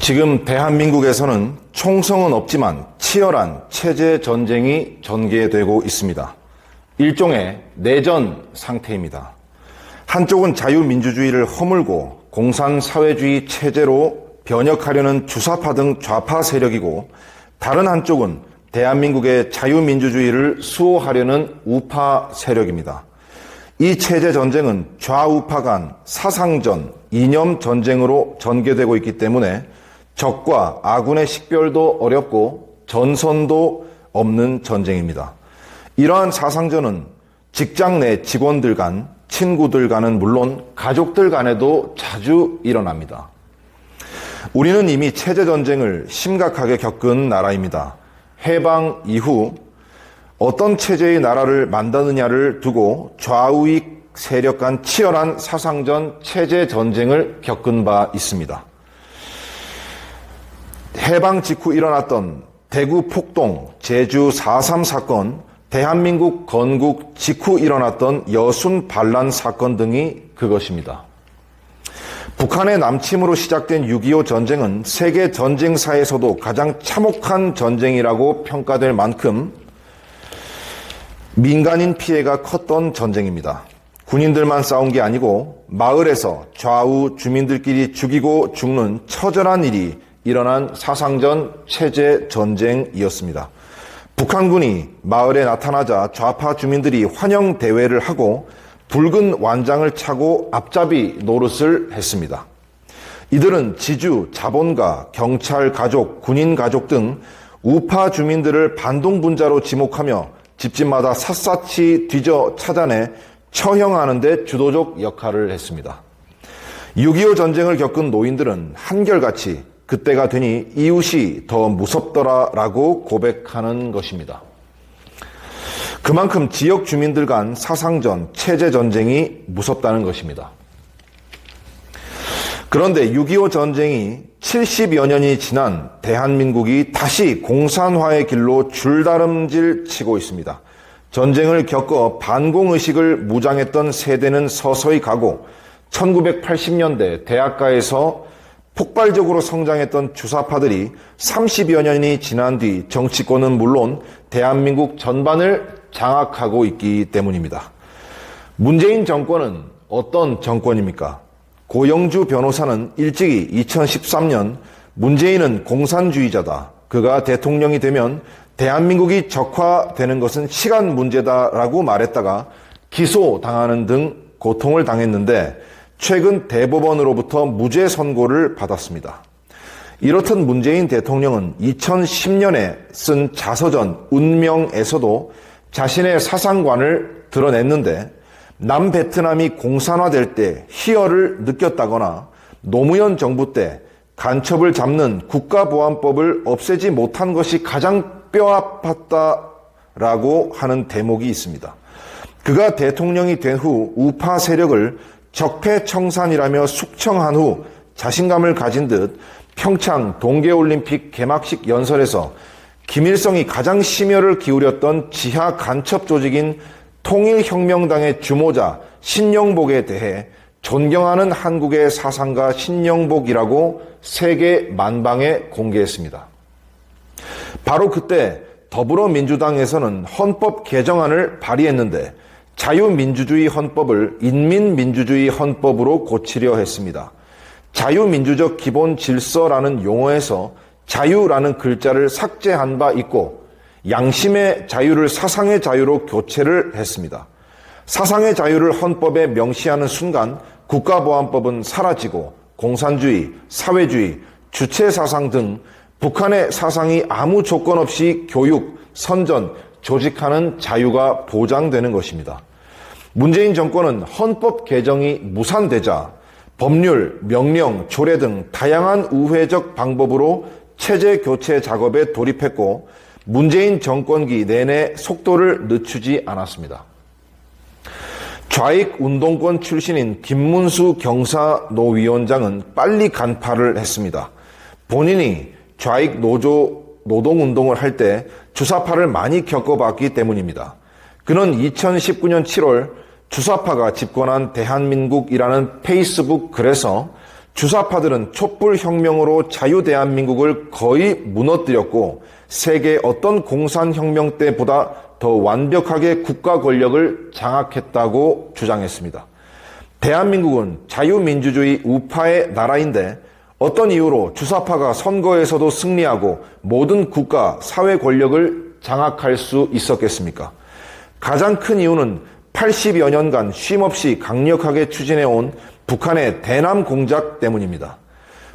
지금 대한민국에서는 총성은 없지만 치열한 체제 전쟁이 전개되고 있습니다. 일종의 내전 상태입니다. 한쪽은 자유민주주의를 허물고 공산사회주의 체제로 변혁하려는 주사파 등 좌파 세력이고, 다른 한쪽은 대한민국의 자유민주주의를 수호하려는 우파 세력입니다. 이 체제 전쟁은 좌우파 간 사상전, 이념 전쟁으로 전개되고 있기 때문에 적과 아군의 식별도 어렵고 전선도 없는 전쟁입니다. 이러한 사상전은 직장 내 직원들 간, 친구들 간은 물론 가족들 간에도 자주 일어납니다. 우리는 이미 체제 전쟁을 심각하게 겪은 나라입니다. 해방 이후 어떤 체제의 나라를 만드느냐를 두고 좌우익 세력 간 치열한 사상전, 체제 전쟁을 겪은 바 있습니다. 해방 직후 일어났던 대구 폭동, 제주 4.3 사건, 대한민국 건국 직후 일어났던 여순 반란 사건 등이 그것입니다. 북한의 남침으로 시작된 6.25 전쟁은 세계 전쟁사에서도 가장 참혹한 전쟁이라고 평가될 만큼 민간인 피해가 컸던 전쟁입니다. 군인들만 싸운 게 아니고 마을에서 좌우 주민들끼리 죽이고 죽는 처절한 일이 일어난 사상전 체제 전쟁이었습니다. 북한군이 마을에 나타나자 좌파 주민들이 환영 대회를 하고 붉은 완장을 차고 앞잡이 노릇을 했습니다. 이들은 지주, 자본가, 경찰 가족, 군인 가족 등 우파 주민들을 반동분자로 지목하며 집집마다 샅샅이 뒤져 찾아내 처형하는 데 주도적 역할을 했습니다. 6.25 전쟁을 겪은 노인들은 한결같이 그때가 되니 이웃이 더 무섭더라라고 고백하는 것입니다. 그만큼 지역 주민들 간 사상전, 체제 전쟁이 무섭다는 것입니다. 그런데 6.25 전쟁이 70여 년이 지난 대한민국이 다시 공산화의 길로 줄다름질 치고 있습니다. 전쟁을 겪어 반공의식을 무장했던 세대는 서서히 가고 1980년대 대학가에서 폭발적으로 성장했던 주사파들이 30여 년이 지난 뒤 정치권은 물론 대한민국 전반을 장악하고 있기 때문입니다. 문재인 정권은 어떤 정권입니까? 고영주 변호사는 일찍이 2013년 문재인은 공산주의자다. 그가 대통령이 되면 대한민국이 적화되는 것은 시간 문제다라고 말했다가 기소당하는 등 고통을 당했는데 최근 대법원으로부터 무죄 선고를 받았습니다. 이렇듯 문재인 대통령은 2010년에 쓴 자서전 운명에서도 자신의 사상관을 드러냈는데 남베트남이 공산화될 때 희열을 느꼈다거나 노무현 정부 때 간첩을 잡는 국가보안법을 없애지 못한 것이 가장 뼈아팠다라고 하는 대목이 있습니다. 그가 대통령이 된 후 우파 세력을 적폐청산이라며 숙청한 후 자신감을 가진 듯 평창 동계올림픽 개막식 연설에서 김일성이 가장 심혈을 기울였던 지하 간첩 조직인 통일혁명당의 주모자 신영복에 대해 존경하는 한국의 사상가 신영복이라고 세계 만방에 공개했습니다. 바로 그때 더불어민주당에서는 헌법 개정안을 발의했는데 자유민주주의 헌법을 인민민주주의 헌법으로 고치려 했습니다. 자유민주적 기본 질서라는 용어에서 자유라는 글자를 삭제한 바 있고 양심의 자유를 사상의 자유로 교체를 했습니다. 사상의 자유를 헌법에 명시하는 순간 국가보안법은 사라지고 공산주의, 사회주의, 주체사상 등 북한의 사상이 아무 조건 없이 교육, 선전, 조직하는 자유가 보장되는 것입니다. 문재인 정권은 헌법 개정이 무산되자 법률, 명령, 조례 등 다양한 우회적 방법으로 체제 교체 작업에 돌입했고 문재인 정권기 내내 속도를 늦추지 않았습니다. 좌익 운동권 출신인 김문수 경사노위원장은 빨리 간파를 했습니다. 본인이 좌익 노동운동을 할 때 주사파를 많이 겪어봤기 때문입니다. 그는 2019년 7월 주사파가 집권한 대한민국이라는 페이스북 글에서 주사파들은 촛불혁명으로 자유대한민국을 거의 무너뜨렸고 세계 어떤 공산혁명 때보다 더 완벽하게 국가 권력을 장악했다고 주장했습니다. 대한민국은 자유민주주의 우파의 나라인데 어떤 이유로 주사파가 선거에서도 승리하고 모든 국가, 사회 권력을 장악할 수 있었겠습니까? 가장 큰 이유는 80여 년간 쉼없이 강력하게 추진해온 북한의 대남 공작 때문입니다.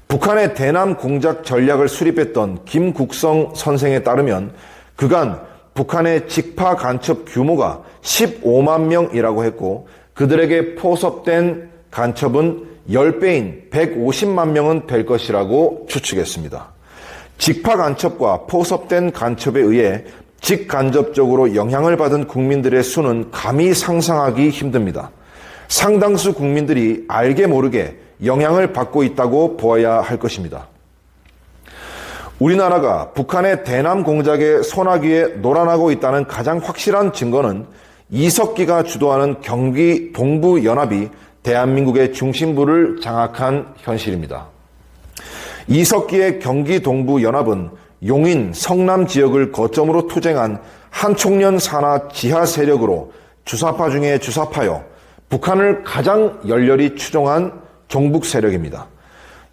북한의 대남 공작 전략을 수립했던 김국성 선생에 따르면 그간 북한의 직파 간첩 규모가 15만 명이라고 했고 그들에게 포섭된 간첩은 10배인 150만 명은 될 것이라고 추측했습니다. 직파 간첩과 포섭된 간첩에 의해 직간접적으로 영향을 받은 국민들의 수는 감히 상상하기 힘듭니다. 상당수 국민들이 알게 모르게 영향을 받고 있다고 보아야 할 것입니다. 우리나라가 북한의 대남 공작의 소나기에 놀아나고 있다는 가장 확실한 증거는 이석기가 주도하는 경기 동부연합이 대한민국의 중심부를 장악한 현실입니다. 이석기의 경기 동부연합은 용인, 성남 지역을 거점으로 투쟁한 한총련 산하 지하 세력으로 주사파 중에 주사파요, 북한을 가장 열렬히 추종한 종북 세력입니다.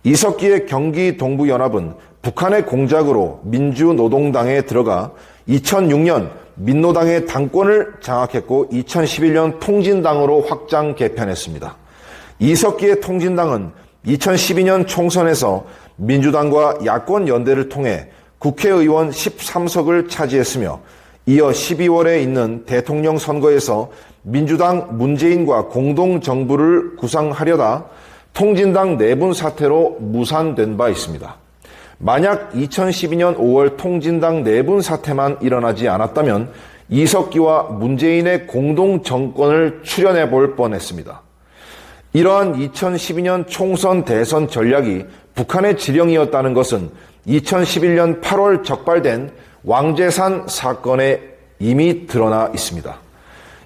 이석기의 경기 동부연합은 북한의 공작으로 민주노동당에 들어가 2006년 민노당의 당권을 장악했고 2011년 통진당으로 확장 개편했습니다. 이석기의 통진당은 2012년 총선에서 민주당과 야권 연대를 통해 국회의원 13석을 차지했으며 이어 12월에 있는 대통령 선거에서 민주당 문재인과 공동정부를 구상하려다 통진당 내분 사태로 무산된 바 있습니다. 만약 2012년 5월 통진당 내분 사태만 일어나지 않았다면 이석기와 문재인의 공동정권을 출연해 볼 뻔했습니다. 이러한 2012년 총선 대선 전략이 북한의 지령이었다는 것은 2011년 8월 적발된 왕재산 사건에 이미 드러나 있습니다.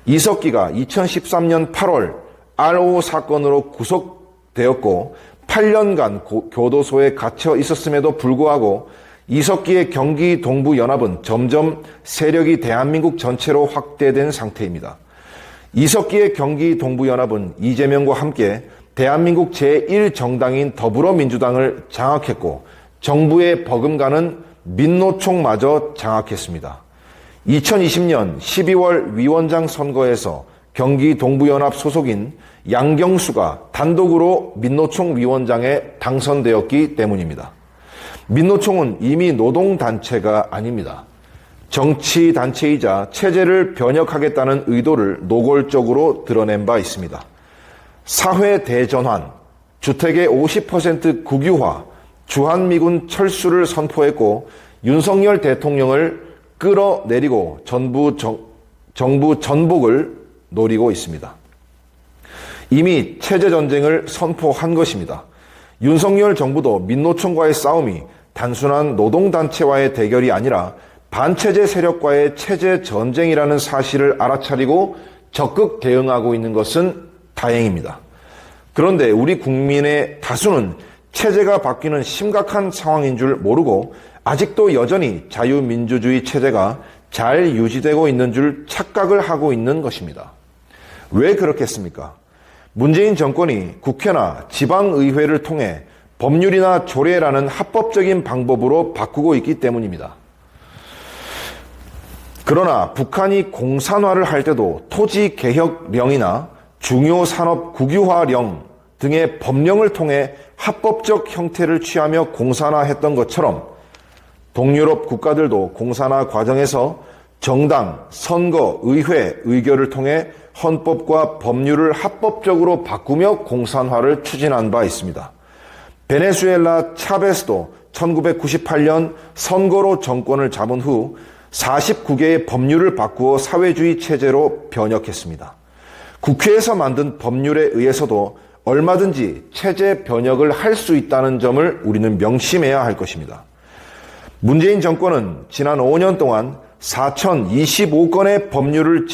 이석기가 2013년 8월 RO 사건으로 구속되었고 8년간 교도소에 갇혀 있었음에도 불구하고 이석기의 경기 동부연합은 점점 세력이 대한민국 전체로 확대된 상태입니다. 이석기의 경기 동부연합은 이재명과 함께 대한민국 제1정당인 더불어민주당을 장악했고 정부의 버금가는 민노총마저 장악했습니다. 2020년 12월 위원장 선거에서 경기 동부연합 소속인 양경수가 단독으로 민노총 위원장에 당선되었기 때문입니다. 민노총은 이미 노동단체가 아닙니다. 정치단체이자 체제를 변혁하겠다는 의도를 노골적으로 드러낸 바 있습니다. 사회 대전환, 주택의 50% 국유화, 주한미군 철수를 선포했고 윤석열 대통령을 끌어내리고 정부 전복을 노리고 있습니다. 이미 체제전쟁을 선포한 것입니다. 윤석열 정부도 민노총과의 싸움이 단순한 노동단체와의 대결이 아니라 반체제 세력과의 체제전쟁이라는 사실을 알아차리고 적극 대응하고 있는 것은 다행입니다. 그런데 우리 국민의 다수는 체제가 바뀌는 심각한 상황인 줄 모르고 아직도 여전히 자유민주주의 체제가 잘 유지되고 있는 줄 착각을 하고 있는 것입니다. 왜 그렇겠습니까? 문재인 정권이 국회나 지방의회를 통해 법률이나 조례라는 합법적인 방법으로 바꾸고 있기 때문입니다. 그러나 북한이 공산화를 할 때도 토지개혁령이나 중요산업 국유화령 등의 법령을 통해 합법적 형태를 취하며 공산화했던 것처럼 동유럽 국가들도 공산화 과정에서 정당, 선거, 의회, 의결을 통해 헌법과 법률을 합법적으로 바꾸며 공산화를 추진한 바 있습니다. 베네수엘라 차베스도 1998년 선거로 정권을 잡은 후 49개의 법률을 바꾸어 사회주의 체제로 변혁했습니다. 국회에서 만든 법률에 의해서도 얼마든지 체제 변혁을 할 수 있다는 점을 우리는 명심해야 할 것입니다. 문재인 정권은 지난 5년 동안 4,025건의 법률을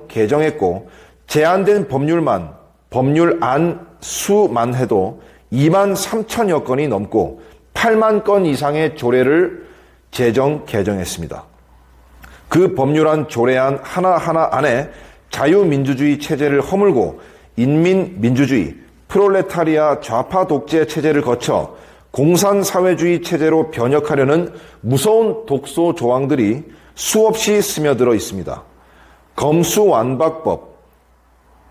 개정했고 제안된 법률안 수만 해도 2만 3천여 건이 넘고 8만 건 이상의 조례를 개정했습니다. 그 법률안 조례안 하나하나 안에 자유민주주의 체제를 허물고 인민민주주의, 프롤레타리아 좌파 독재 체제를 거쳐 공산사회주의 체제로 변혁하려는 무서운 독소 조항들이 수없이 스며들어 있습니다. 검수완박법,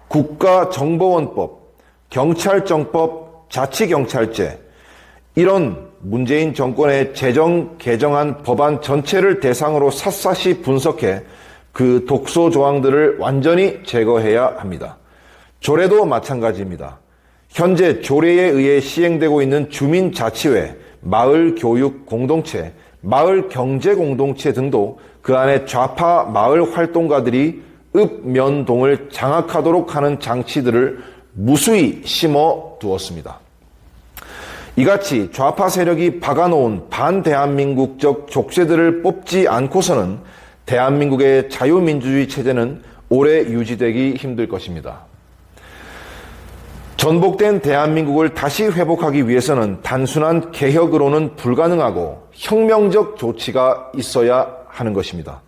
국가정보원법, 경찰정법, 자치경찰제, 이런 문재인 정권의 개정한 법안 전체를 대상으로 샅샅이 분석해 그 독소 조항들을 완전히 제거해야 합니다. 조례도 마찬가지입니다. 현재 조례에 의해 시행되고 있는 주민자치회, 마을교육공동체, 마을경제공동체 등도 그 안에 좌파 마을 활동가들이 읍면동을 장악하도록 하는 장치들을 무수히 심어 두었습니다. 이같이 좌파 세력이 박아놓은 반대한민국적 족쇄들을 뽑지 않고서는 대한민국의 자유민주주의 체제는 오래 유지되기 힘들 것입니다. 전복된 대한민국을 다시 회복하기 위해서는 단순한 개혁으로는 불가능하고 혁명적 조치가 있어야 하는 것입니다.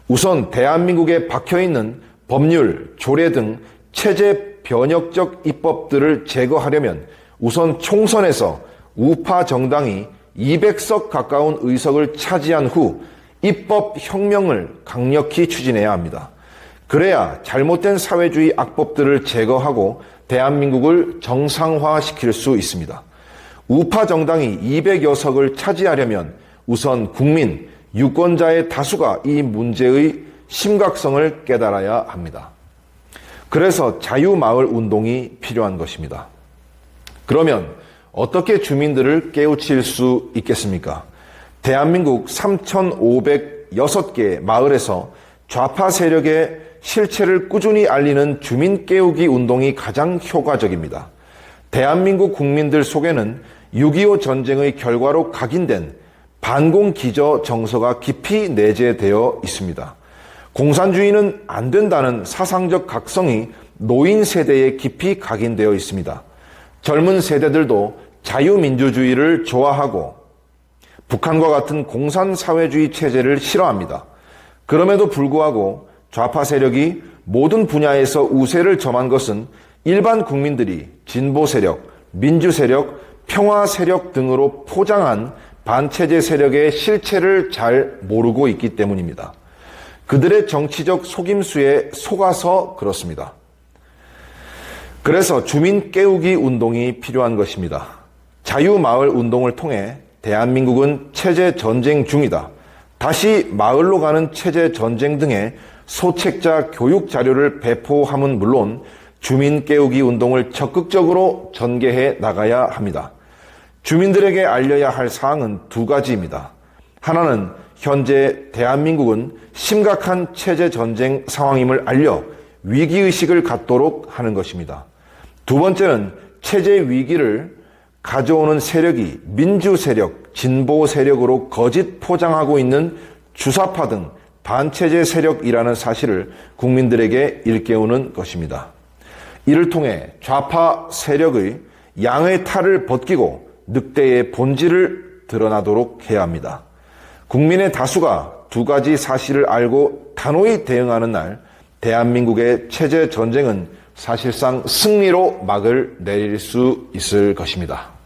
우선 대한민국에 박혀있는 법률, 조례 등 체제 변혁적 입법들을 제거하려면 우선 총선에서 우파 정당이 200석 가까운 의석을 차지한 후 입법 혁명을 강력히 추진해야 합니다. 그래야 잘못된 사회주의 악법들을 제거하고 대한민국을 정상화시킬 수 있습니다. 우파 정당이 200여 석을 차지하려면 우선 국민, 유권자의 다수가 이 문제의 심각성을 깨달아야 합니다. 그래서 자유마을 운동이 필요한 것입니다. 그러면 어떻게 주민들을 깨우칠 수 있겠습니까? 대한민국 3,506개 마을에서 좌파 세력의 실체를 꾸준히 알리는 주민 깨우기 운동이 가장 효과적입니다. 대한민국 국민들 속에는 6.25 전쟁의 결과로 각인된 반공기저 정서가 깊이 내재되어 있습니다. 공산주의는 안 된다는 사상적 각성이 노인 세대에 깊이 각인되어 있습니다. 젊은 세대들도 자유민주주의를 좋아하고 북한과 같은 공산사회주의 체제를 싫어합니다. 그럼에도 불구하고 좌파 세력이 모든 분야에서 우세를 점한 것은 일반 국민들이 진보 세력, 민주 세력, 평화 세력 등으로 포장한 반체제 세력의 실체를 잘 모르고 있기 때문입니다. 그들의 정치적 속임수에 속아서 그렇습니다. 그래서 주민 깨우기 운동이 필요한 것입니다. 자유마을 운동을 통해 대한민국은 체제 전쟁 중이다. 다시 마을로 가는 체제 전쟁 등의 소책자 교육 자료를 배포함은 물론 주민 깨우기 운동을 적극적으로 전개해 나가야 합니다. 주민들에게 알려야 할 사항은 두 가지입니다. 하나는 현재 대한민국은 심각한 체제 전쟁 상황임을 알려 위기의식을 갖도록 하는 것입니다. 두 번째는 체제 위기를 가져오는 세력이 민주 세력, 진보 세력으로 거짓 포장하고 있는 주사파 등 반체제 세력이라는 사실을 국민들에게 일깨우는 것입니다. 이를 통해 좌파 세력의 양의 탈을 벗기고 늑대의 본질을 드러나도록 해야 합니다. 국민의 다수가 두 가지 사실을 알고 단호히 대응하는 날 대한민국의 체제 전쟁은 사실상 승리로 막을 내릴 수 있을 것입니다.